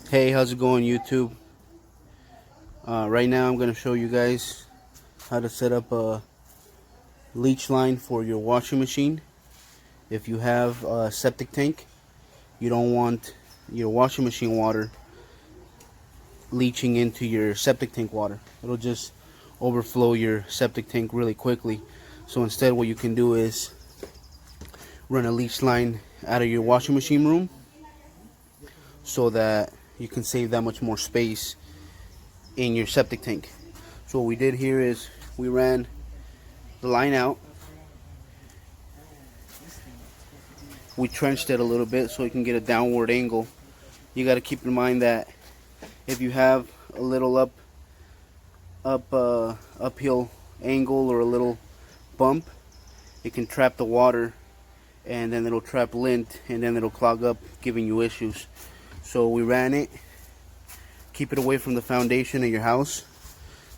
Hey, how's it going, YouTube? Right now I'm going to show you guys how to set up a leach line for your washing machine. If you have a septic tank, you don't want your washing machine water leaching into your septic tank water. It'll just overflow your septic tank really quickly. So instead what you can do is run a leach line out of your washing machine room so that you can save that much more space in your septic tank. So what we did here is we ran the line out, we trenched it a little bit so you can get a downward angle. You got to keep in mind that if you have a little uphill angle or a little bump, it can trap the water, and then it'll trap lint, and then it'll clog up, giving you issues. So we ran it. Keep it away from the foundation of your house.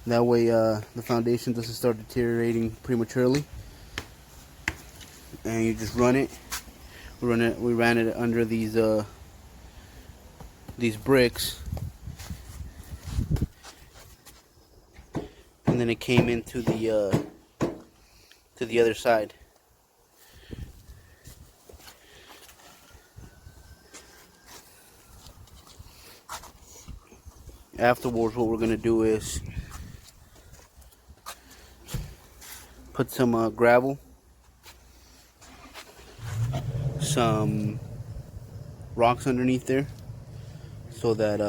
That way the foundation doesn't start deteriorating prematurely. And you just run it. We ran it under these bricks, and then it came into the to the other side. Afterwards, what we're gonna do is put some gravel, some rocks underneath there, so that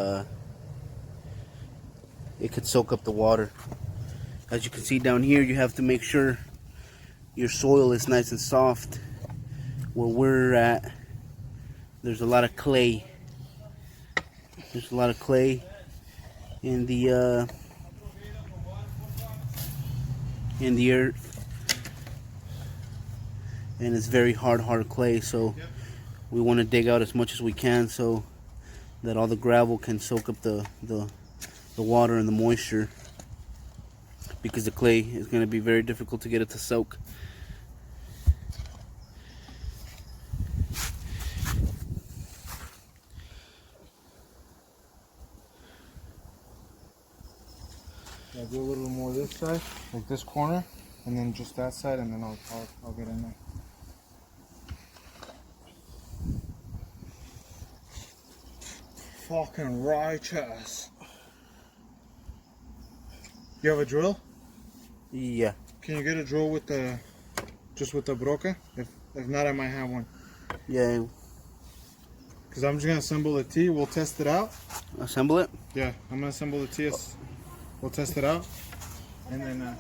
it could soak up the water. As you can see down here, you have to make sure your soil is nice and soft. Where we're at, there's a lot of clay. There's a lot of clay in the earth, and it's very hard clay. So we want to dig out as much as we can so that all the gravel can soak up the water and the moisture, because the clay is going to be very difficult to get it to soak. Yeah, do a little more this side, like this corner, and then just that side, and then I'll get in there. Fucking righteous. You have a drill? Yeah. Can you get a drill with the, just with the broca? If not, I might have one. Yeah. Cause I'm just gonna assemble the T. We'll test it out. Assemble it? Yeah, I'm gonna assemble the T. We'll test it out, and then.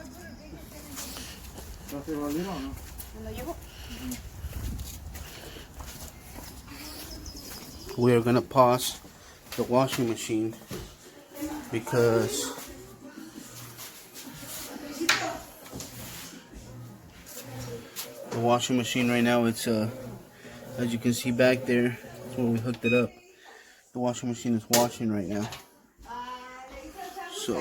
We are gonna pause the washing machine because the washing machine right now, it's as you can see back there, that's where we hooked it up. The washing machine is washing right now. So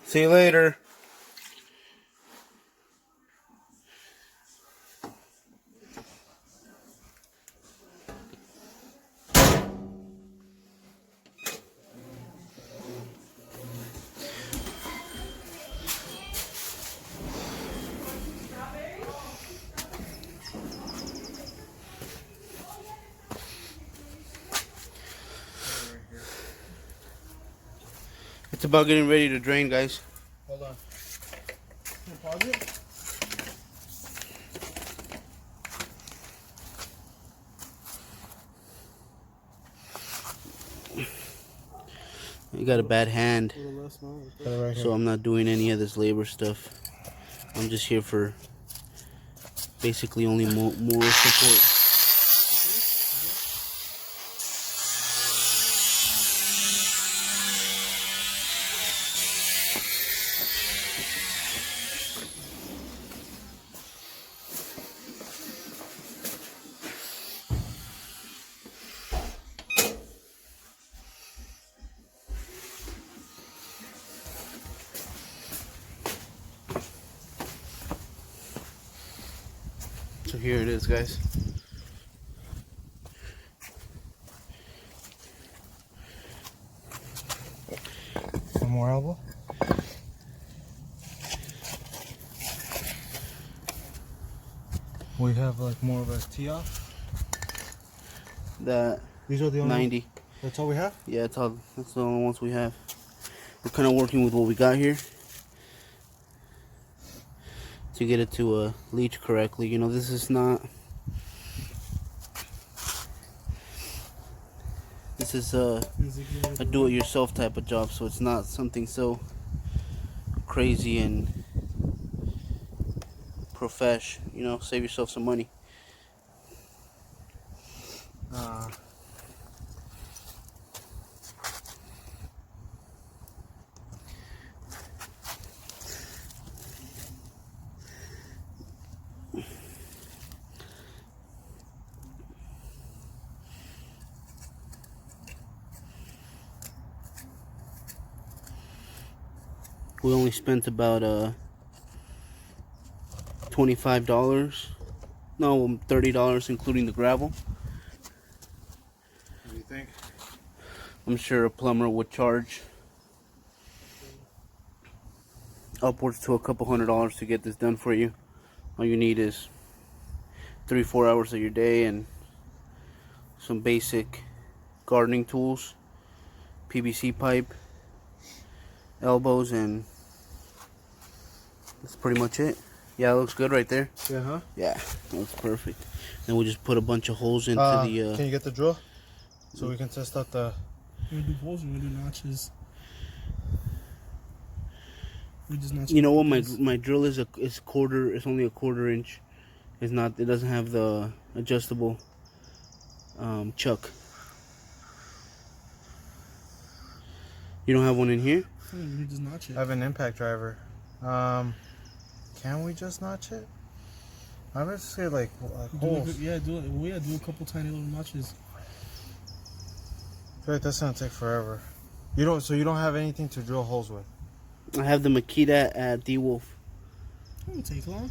see you later. It's about getting ready to drain, guys. Hold on. Can you pause it? I got a bad hand, Right so I'm not doing any of this labor stuff. I'm just here for basically only moral support. So here it is, guys. One more elbow. We have like more of a tee off. These are the only 90. That's all we have? Yeah, that's the only ones we have. We're kind of working with what we got here to get it to leach correctly. You know, this is not. This is a do-it-yourself type of job, so it's not something so crazy and profesh. You know, save yourself some money. We only spent about $25. No, $30 including the gravel. What do you think? I'm sure a plumber would charge upwards to a couple $100 to get this done for you. All you need is 3-4 hours of your day and some basic gardening tools, PVC pipe, elbows, and that's pretty much it. Yeah, it looks good right there. Yeah, huh? Yeah, that looks perfect. Then we just put a bunch of holes into the... Can you get the drill? So we can test out the... We do holes and we do notches. We just notch. You know what? My drill is quarter. It's only a 1/4 inch. It's not. It doesn't have the adjustable chuck. You don't have one in here? We just notch it. I have an impact driver. Can we just notch it? I would say like holes. Do a couple tiny little notches. I feel like that's gonna take forever. So you don't have anything to drill holes with? I have the Makita at D Wolf. It won't take long.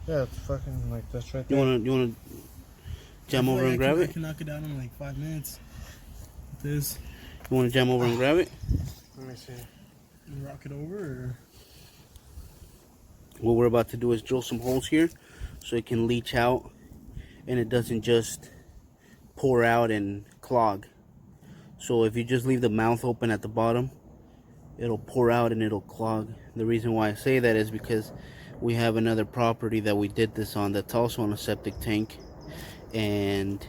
Yeah, it's fucking like that's right You there. wanna jam over and grab I it? can knock it down in like 5 minutes. With this. You wanna jam over and grab it? Let me see. You rock it over, or What we're about to do is drill some holes here so it can leach out and it doesn't just pour out and clog. So if you just leave the mouth open at the bottom, it'll pour out and it'll clog. The reason why I say that is because we have another property that we did this on that's also on a septic tank, and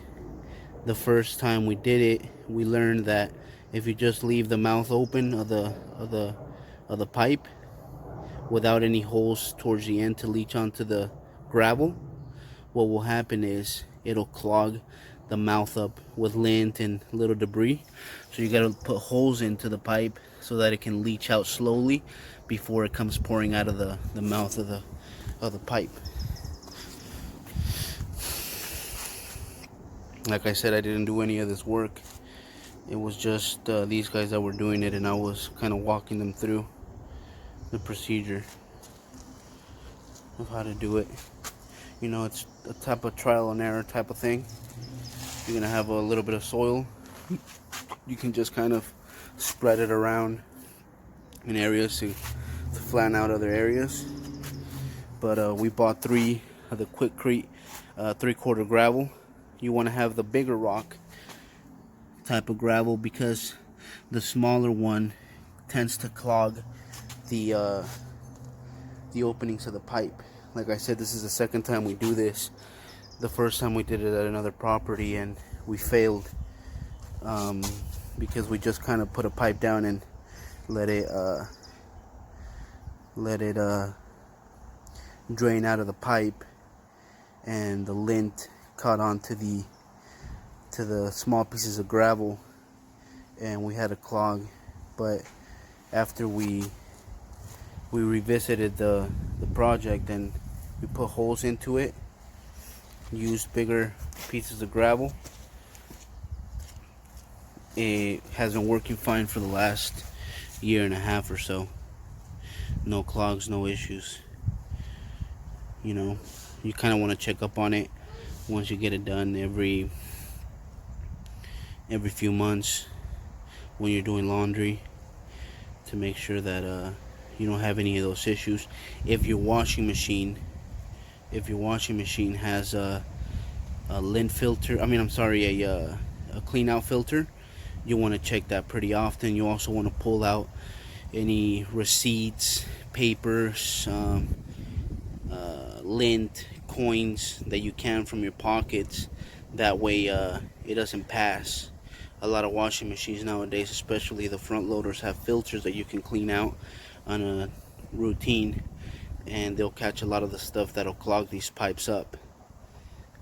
the first time we did it, we learned that if you just leave the mouth open of the pipe without any holes towards the end to leach onto the gravel, what will happen is it'll clog the mouth up with lint and little debris. So you got to put holes into the pipe so that it can leach out slowly before it comes pouring out of the mouth of the pipe. Like I said, I didn't do any of this work. It was just these guys that were doing it, and I was kind of walking them through the procedure of how to do it. You know, it's a type of trial and error type of thing. You're gonna have a little bit of soil. You can just kind of spread it around in areas to flatten out other areas. But we bought 3 of the Quickcrete 3/4 gravel. You want to have the bigger rock type of gravel because the smaller one tends to clog the openings of the pipe. Like I said, this is the second time we do this. The first time we did it at another property and we failed because we just kind of put a pipe down and let it drain out of the pipe, and the lint caught onto the small pieces of gravel and we had a clog. But after we revisited the project and we put holes into it, used bigger pieces of gravel, it has been working fine for the last 1.5 years or so. No clogs, no issues. You know, you kind of want to check up on it once you get it done every few months when you're doing laundry, to make sure that you don't have any of those issues. If your washing machine has a lint filter, a clean out filter, you want to check that pretty often. You also want to pull out any receipts, papers, lint, coins that you can from your pockets. That way it doesn't pass. A lot of washing machines nowadays, especially the front loaders, have filters that you can clean out on a routine, and they'll catch a lot of the stuff that'll clog these pipes up.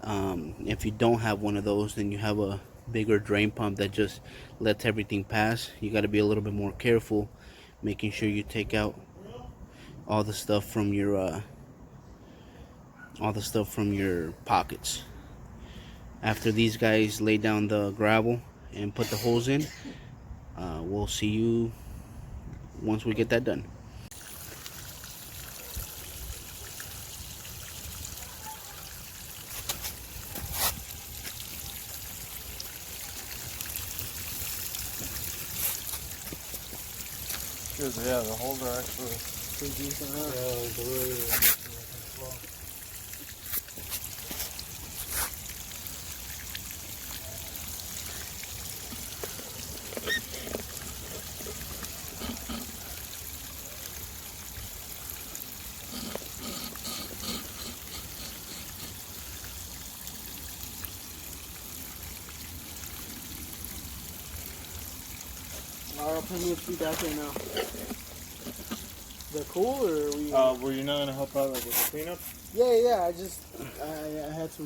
If you don't have one of those, then you have a bigger drain pump that just lets everything pass. You got to be a little bit more careful, making sure you take out all the stuff from your pockets. After these guys lay down the gravel and put the holes in, we'll see you once we get that done. Yeah, the holes are actually pretty decent. I'll pretty much be back right now. Is that cool, or are we? Were you not gonna help out like with the cleanup? Yeah. I had to.